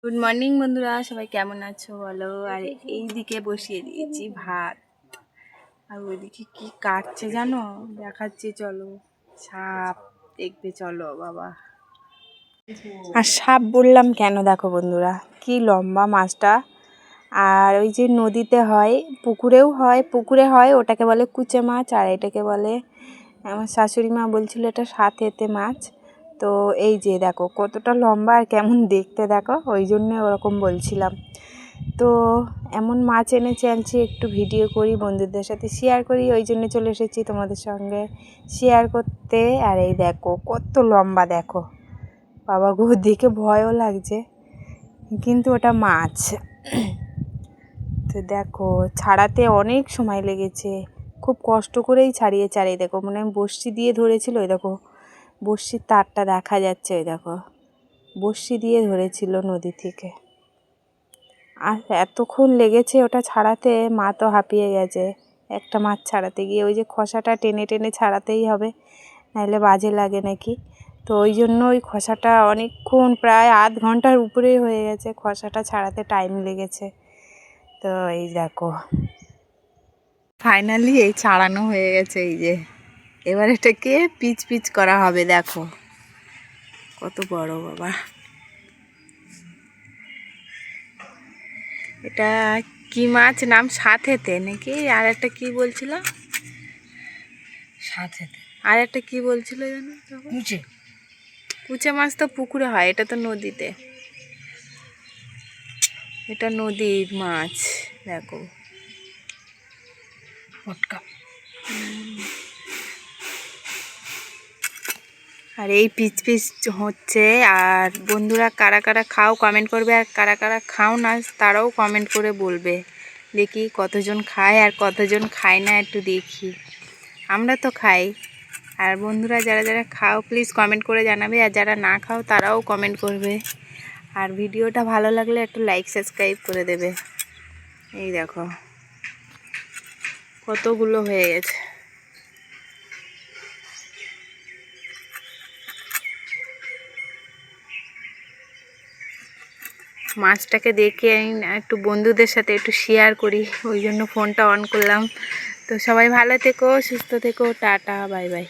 Good morning বন্ধুরা, সবাই কেমন আছো বলো। আর এইদিকে বসিয়ে দিয়েছি ভাত, আর ওইদিকে কি কাটছে জানো, দেখাচ্ছি চলো। সাপ দেখবে চলো বাবা। আর সাপ বললাম কেন, দেখো বন্ধুরা কি লম্বা মাছটা। আর ওই যে নদীতে হয়, পুকুরে হয় ওটাকে বলে কুচে মাছ, আর এটাকে বলে, আমার শাশুড়ি মা বলছিল এটা সাথেতে মাছ। তো এই যে দেখো কতটা লম্বা আর কেমন দেখতে, দেখো ওই জন্য ওরকম বলছিলাম। তো এমন মাছ এনেছে, আনছি একটু ভিডিও করি, বন্ধুদের সাথে শেয়ার করি, ওই জন্য চলে এসেছি তোমাদের সঙ্গে শেয়ার করতে। আর এই দেখো কত লম্বা, দেখো বাবা গো, দেখে ভয়ও লাগছে, কিন্তু ওটা মাছ। তো দেখো ছাড়াতে অনেক সময় লেগেছে, খুব কষ্ট করেই ছাড়িয়েছে। আর এই দেখো মনে হয় বড়শি দিয়ে ধরেছিল, ওই দেখো বড়শির তারটা দেখা যাচ্ছে, ওই দেখো বড়শি দিয়ে ধরেছিল নদী থেকে। আর এতক্ষণ লেগেছে ওটা ছাড়াতে, মা তো হাঁপিয়ে গেছে একটা মাছ ছাড়াতে গিয়ে। ওই যে খোসাটা টেনে টেনে ছাড়াতেই হবে, নাহলে বাজে লাগে নাকি। তো ওই জন্য ওই খোসাটা অনেকক্ষণ, প্রায় আধ ঘন্টার উপরেই হয়ে গেছে খোসাটা ছাড়াতে, টাইম লেগেছে। তো এই দেখো ফাইনালি এই ছাড়ানো হয়ে গেছে। এই যে এবার এটাকে পিচ পিচ করা হবে, দেখো কত বড় বাবা। এটা কি মাছ নাম, সাথেতে নাকি, আর একটা কি বলছিল, সাথেতে আর একটা কি বলছিল জানো, কুচে। কুচে মাছ তো পুকুরে হয়, এটা তো নদীতে, এটা নদীর মাছ। দেখো আর এই পিচ পিচ হচ্ছে। আর বন্ধুরা কারা কারা খাও কমেন্ট করবে, আর কারা কারা খাও না তারাও কমেন্ট করে বলবে, দেখি কতজন খায় আর কতজন খায় না, একটু দেখি। আমরা তো খাই, আর বন্ধুরা যারা যারা খাও প্লিজ কমেন্ট করে জানাবে, আর যারা না খাও তারাও কমেন্ট করবে। আর ভিডিওটা ভালো লাগলে একটু লাইক সাবস্ক্রাইব করে দেবে। এই দেখো কতগুলো হয়ে গেছে। মাছটাকে দেখে একটু বন্ধুদের সাথে একটু শেয়ার করি, ওই জন্য ফোনটা অন করলাম। তো সবাই ভালো থেকো, সুস্থ থেকো, টাটা বাই বাই।